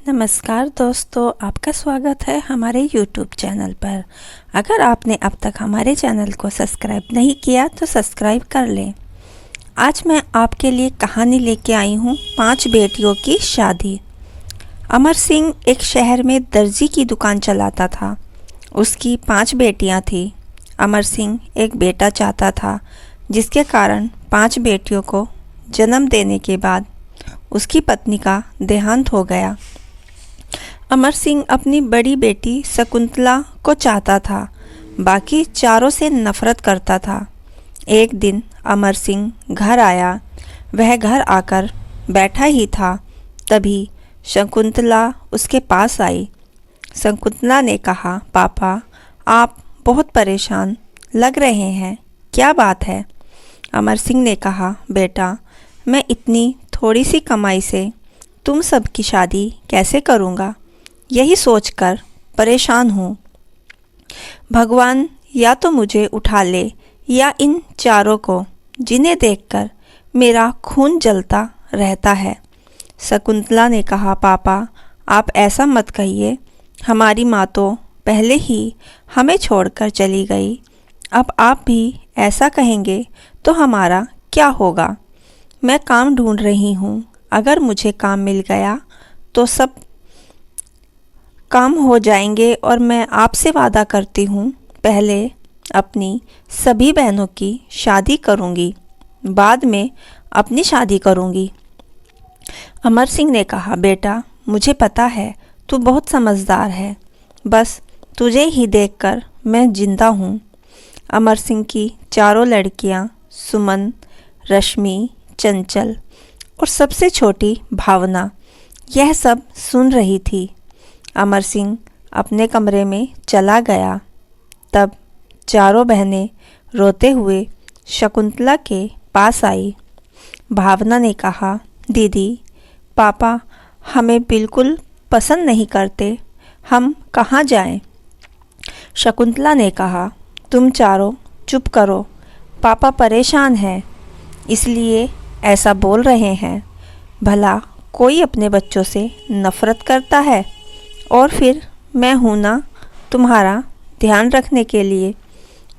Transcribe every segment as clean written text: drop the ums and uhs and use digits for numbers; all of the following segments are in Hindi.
नमस्कार दोस्तों, आपका स्वागत है हमारे YouTube चैनल पर। अगर आपने अब तक हमारे चैनल को सब्सक्राइब नहीं किया तो सब्सक्राइब कर लें। आज मैं आपके लिए कहानी लेके आई हूँ 5 बेटियों की शादी। अमर सिंह एक शहर में दर्जी की दुकान चलाता था। उसकी 5 बेटियाँ थीं। अमर सिंह एक बेटा चाहता था, जिसके कारण 5 बेटियों को जन्म देने के बाद उसकी पत्नी का देहांत हो गया। अमर सिंह अपनी बड़ी बेटी शकुंतला को चाहता था, बाकी चारों से नफरत करता था। एक दिन अमर सिंह घर आया। वह घर आकर बैठा ही था, तभी शकुंतला उसके पास आई। शकुंतला ने कहा, पापा, आप बहुत परेशान लग रहे हैं, क्या बात है? अमर सिंह ने कहा, बेटा, मैं इतनी थोड़ी सी कमाई से तुम सबकी शादी कैसे करूँगा, यही सोचकर परेशान हूँ। भगवान या तो मुझे उठा ले या इन चारों को, जिन्हें देखकर मेरा खून जलता रहता है। शकुंतला ने कहा, पापा, आप ऐसा मत कहिए। हमारी माँ तो पहले ही हमें छोड़कर चली गई। अब आप भी ऐसा कहेंगे तो हमारा क्या होगा? मैं काम ढूंढ रही हूँ। अगर मुझे काम मिल गया तो सब काम हो जाएंगे और मैं आपसे वादा करती हूँ, पहले अपनी सभी बहनों की शादी करूँगी, बाद में अपनी शादी करूँगी। अमर सिंह ने कहा, बेटा, मुझे पता है तू बहुत समझदार है, बस तुझे ही देखकर मैं जिंदा हूँ। अमर सिंह की चारों लड़कियाँ सुमन, रश्मि, चंचल और सबसे छोटी भावना यह सब सुन रही थी। अमर सिंह अपने कमरे में चला गया। तब चारों बहनें रोते हुए शकुंतला के पास आई। भावना ने कहा, दीदी, पापा हमें बिल्कुल पसंद नहीं करते, हम कहाँ जाएं? शकुंतला ने कहा, तुम चारों चुप करो, पापा परेशान हैं, इसलिए ऐसा बोल रहे हैं। भला कोई अपने बच्चों से नफरत करता है? और फिर मैं हूँ ना तुम्हारा ध्यान रखने के लिए।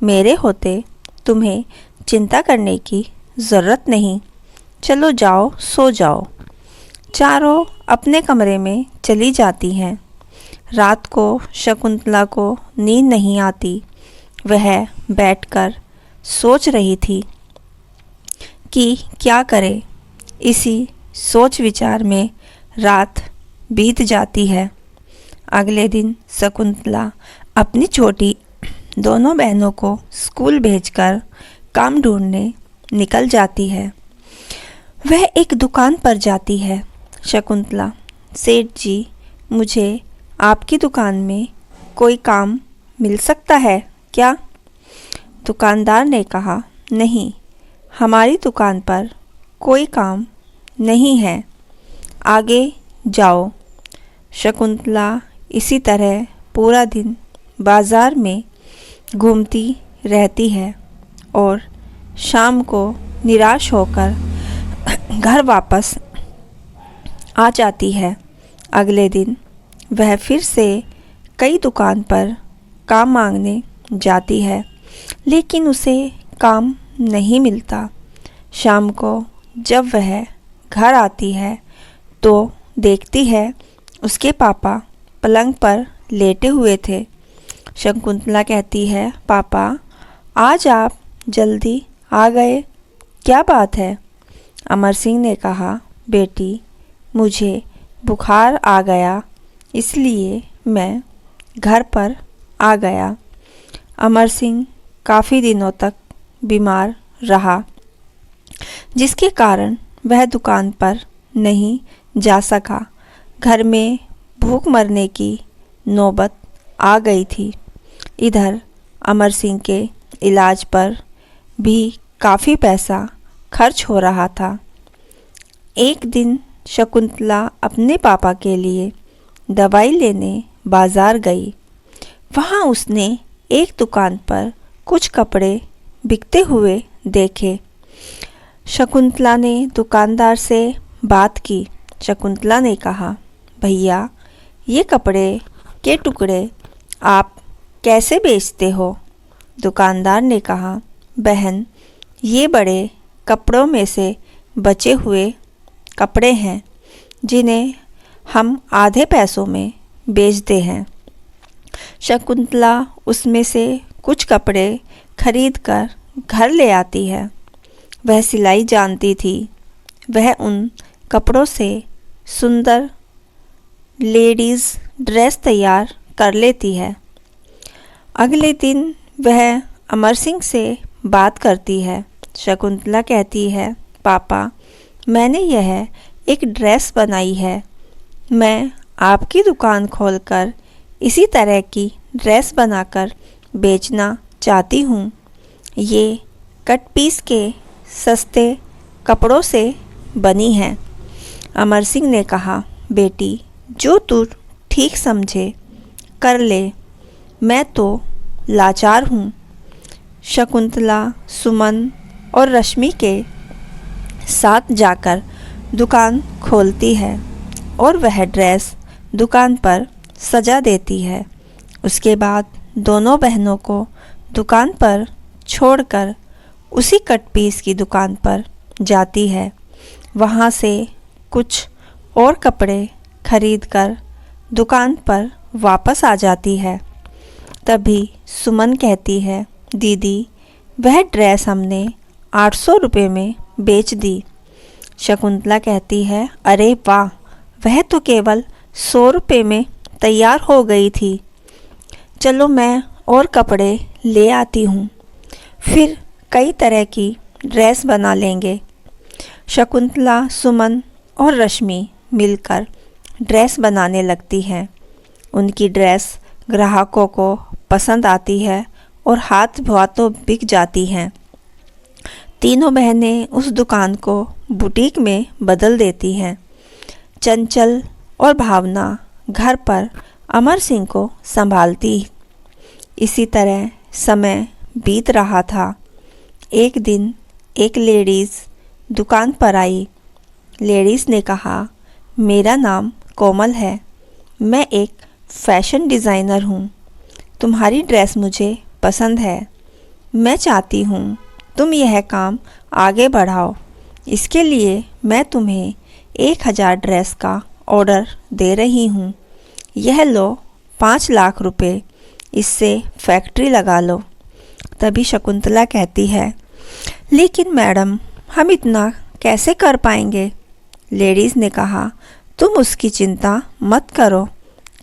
मेरे होते तुम्हें चिंता करने की ज़रूरत नहीं। चलो जाओ, सो जाओ। चारों अपने कमरे में चली जाती हैं। रात को शकुंतला को नींद नहीं आती। वह बैठकर सोच रही थी कि क्या करे। इसी सोच विचार में रात बीत जाती है। अगले दिन शकुंतला अपनी छोटी दोनों बहनों को स्कूल भेजकर काम ढूंढने निकल जाती है। वह एक दुकान पर जाती है। शकुंतला, सेठ जी, मुझे आपकी दुकान में कोई काम मिल सकता है क्या? दुकानदार ने कहा, नहीं, हमारी दुकान पर कोई काम नहीं है, आगे जाओ। शकुंतला इसी तरह पूरा दिन बाज़ार में घूमती रहती है और शाम को निराश होकर घर वापस आ जाती है। अगले दिन वह फिर से कई दुकान पर काम मांगने जाती है, लेकिन उसे काम नहीं मिलता। शाम को जब वह घर आती है तो देखती है उसके पापा पलंग पर लेटे हुए थे। शकुंतला कहती है, पापा, आज आप जल्दी आ गए, क्या बात है? अमर सिंह ने कहा, बेटी, मुझे बुखार आ गया, इसलिए मैं घर पर आ गया। अमर सिंह काफ़ी दिनों तक बीमार रहा, जिसके कारण वह दुकान पर नहीं जा सका। घर में भूख मरने की नौबत आ गई थी। इधर अमर सिंह के इलाज पर भी काफ़ी पैसा खर्च हो रहा था। एक दिन शकुंतला अपने पापा के लिए दवाई लेने बाज़ार गई। वहाँ उसने एक दुकान पर कुछ कपड़े बिकते हुए देखे। शकुंतला ने दुकानदार से बात की। शकुंतला ने कहा, भैया, ये कपड़े के टुकड़े आप कैसे बेचते हो? दुकानदार ने कहा, बहन, ये बड़े कपड़ों में से बचे हुए कपड़े हैं जिन्हें हम आधे पैसों में बेचते हैं। शकुंतला उसमें से कुछ कपड़े खरीद कर घर ले आती है। वह सिलाई जानती थी। वह उन कपड़ों से सुंदर लेडीज़ ड्रेस तैयार कर लेती है। अगले दिन वह अमर सिंह से बात करती है। शकुंतला कहती है, पापा, मैंने यह एक ड्रेस बनाई है। मैं आपकी दुकान खोलकर इसी तरह की ड्रेस बनाकर बेचना चाहती हूँ। ये कट पीस के सस्ते कपड़ों से बनी है। अमर सिंह ने कहा, बेटी, जो तू ठीक समझे कर ले, मैं तो लाचार हूँ। शकुंतला सुमन और रश्मि के साथ जाकर दुकान खोलती है और वह ड्रेस दुकान पर सजा देती है। उसके बाद दोनों बहनों को दुकान पर छोड़कर उसी कट पीस की दुकान पर जाती है। वहाँ से कुछ और कपड़े खरीदकर दुकान पर वापस आ जाती है। तभी सुमन कहती है, दीदी, वह ड्रेस हमने 800 रुपये में बेच दी। शकुंतला कहती है, अरे वाह, वह तो केवल 100 रुपये में तैयार हो गई थी। चलो मैं और कपड़े ले आती हूँ, फिर कई तरह की ड्रेस बना लेंगे। शकुंतला, सुमन और रश्मि मिलकर ड्रेस बनाने लगती हैं। उनकी ड्रेस ग्राहकों को पसंद आती है और हाथ भाथों बिक जाती हैं। तीनों बहनें उस दुकान को बुटीक में बदल देती हैं। चंचल और भावना घर पर अमर सिंह को संभालती। इसी तरह समय बीत रहा था। एक दिन एक लेडीज़ दुकान पर आई। लेडीज़ ने कहा, मेरा नाम कोमल है। मैं एक फ़ैशन डिज़ाइनर हूँ। तुम्हारी ड्रेस मुझे पसंद है। मैं चाहती हूँ तुम यह काम आगे बढ़ाओ। इसके लिए मैं तुम्हें 1000 ड्रेस का ऑर्डर दे रही हूँ। यह लो 5 लाख रुपए, इससे फैक्ट्री लगा लो। तभी शकुंतला कहती है, लेकिन मैडम, हम इतना कैसे कर पाएंगे? लेडीज़ ने कहा, तुम उसकी चिंता मत करो।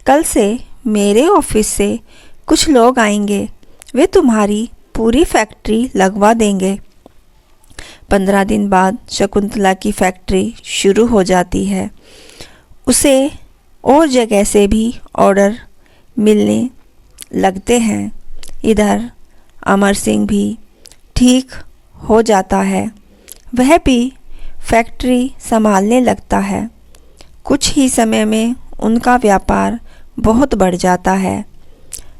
कल से मेरे ऑफिस से कुछ लोग आएंगे। वे तुम्हारी पूरी फैक्ट्री लगवा देंगे। 15 दिन बाद शकुंतला की फैक्ट्री शुरू हो जाती है। उसे और जगह से भी ऑर्डर मिलने लगते हैं। इधर अमर सिंह भी ठीक हो जाता है। वह भी फैक्ट्री संभालने लगता है। कुछ ही समय में उनका व्यापार बहुत बढ़ जाता है।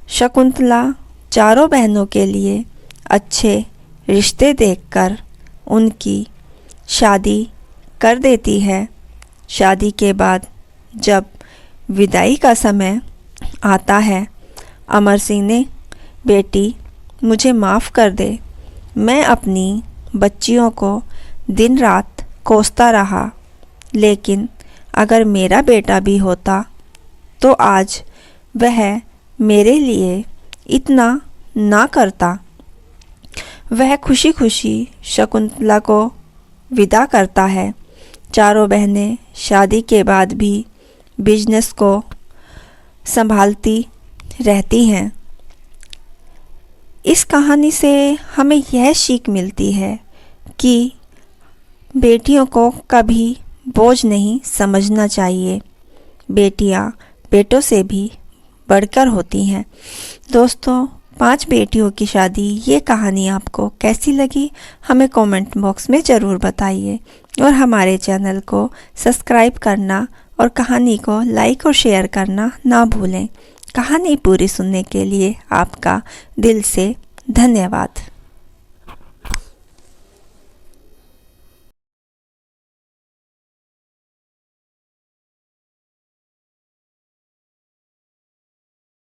शकुंतला चारों बहनों के लिए अच्छे रिश्ते देखकर उनकी शादी कर देती है। शादी के बाद जब विदाई का समय आता है, अमर सिंह ने, बेटी, मुझे माफ़ कर दे। मैं अपनी बच्चियों को दिन रात कोसता रहा, लेकिन अगर मेरा बेटा भी होता तो आज वह मेरे लिए इतना ना करता। वह खुशी खुशी शकुंतला को विदा करता है। चारों बहनें शादी के बाद भी बिजनेस को संभालती रहती हैं। इस कहानी से हमें यह सीख मिलती है कि बेटियों को कभी बोझ नहीं समझना चाहिए। बेटियां बेटों से भी बढ़कर होती हैं। दोस्तों, 5 बेटियों की शादी, ये कहानी आपको कैसी लगी हमें कमेंट बॉक्स में ज़रूर बताइए और हमारे चैनल को सब्सक्राइब करना और कहानी को लाइक और शेयर करना ना भूलें। कहानी पूरी सुनने के लिए आपका दिल से धन्यवाद।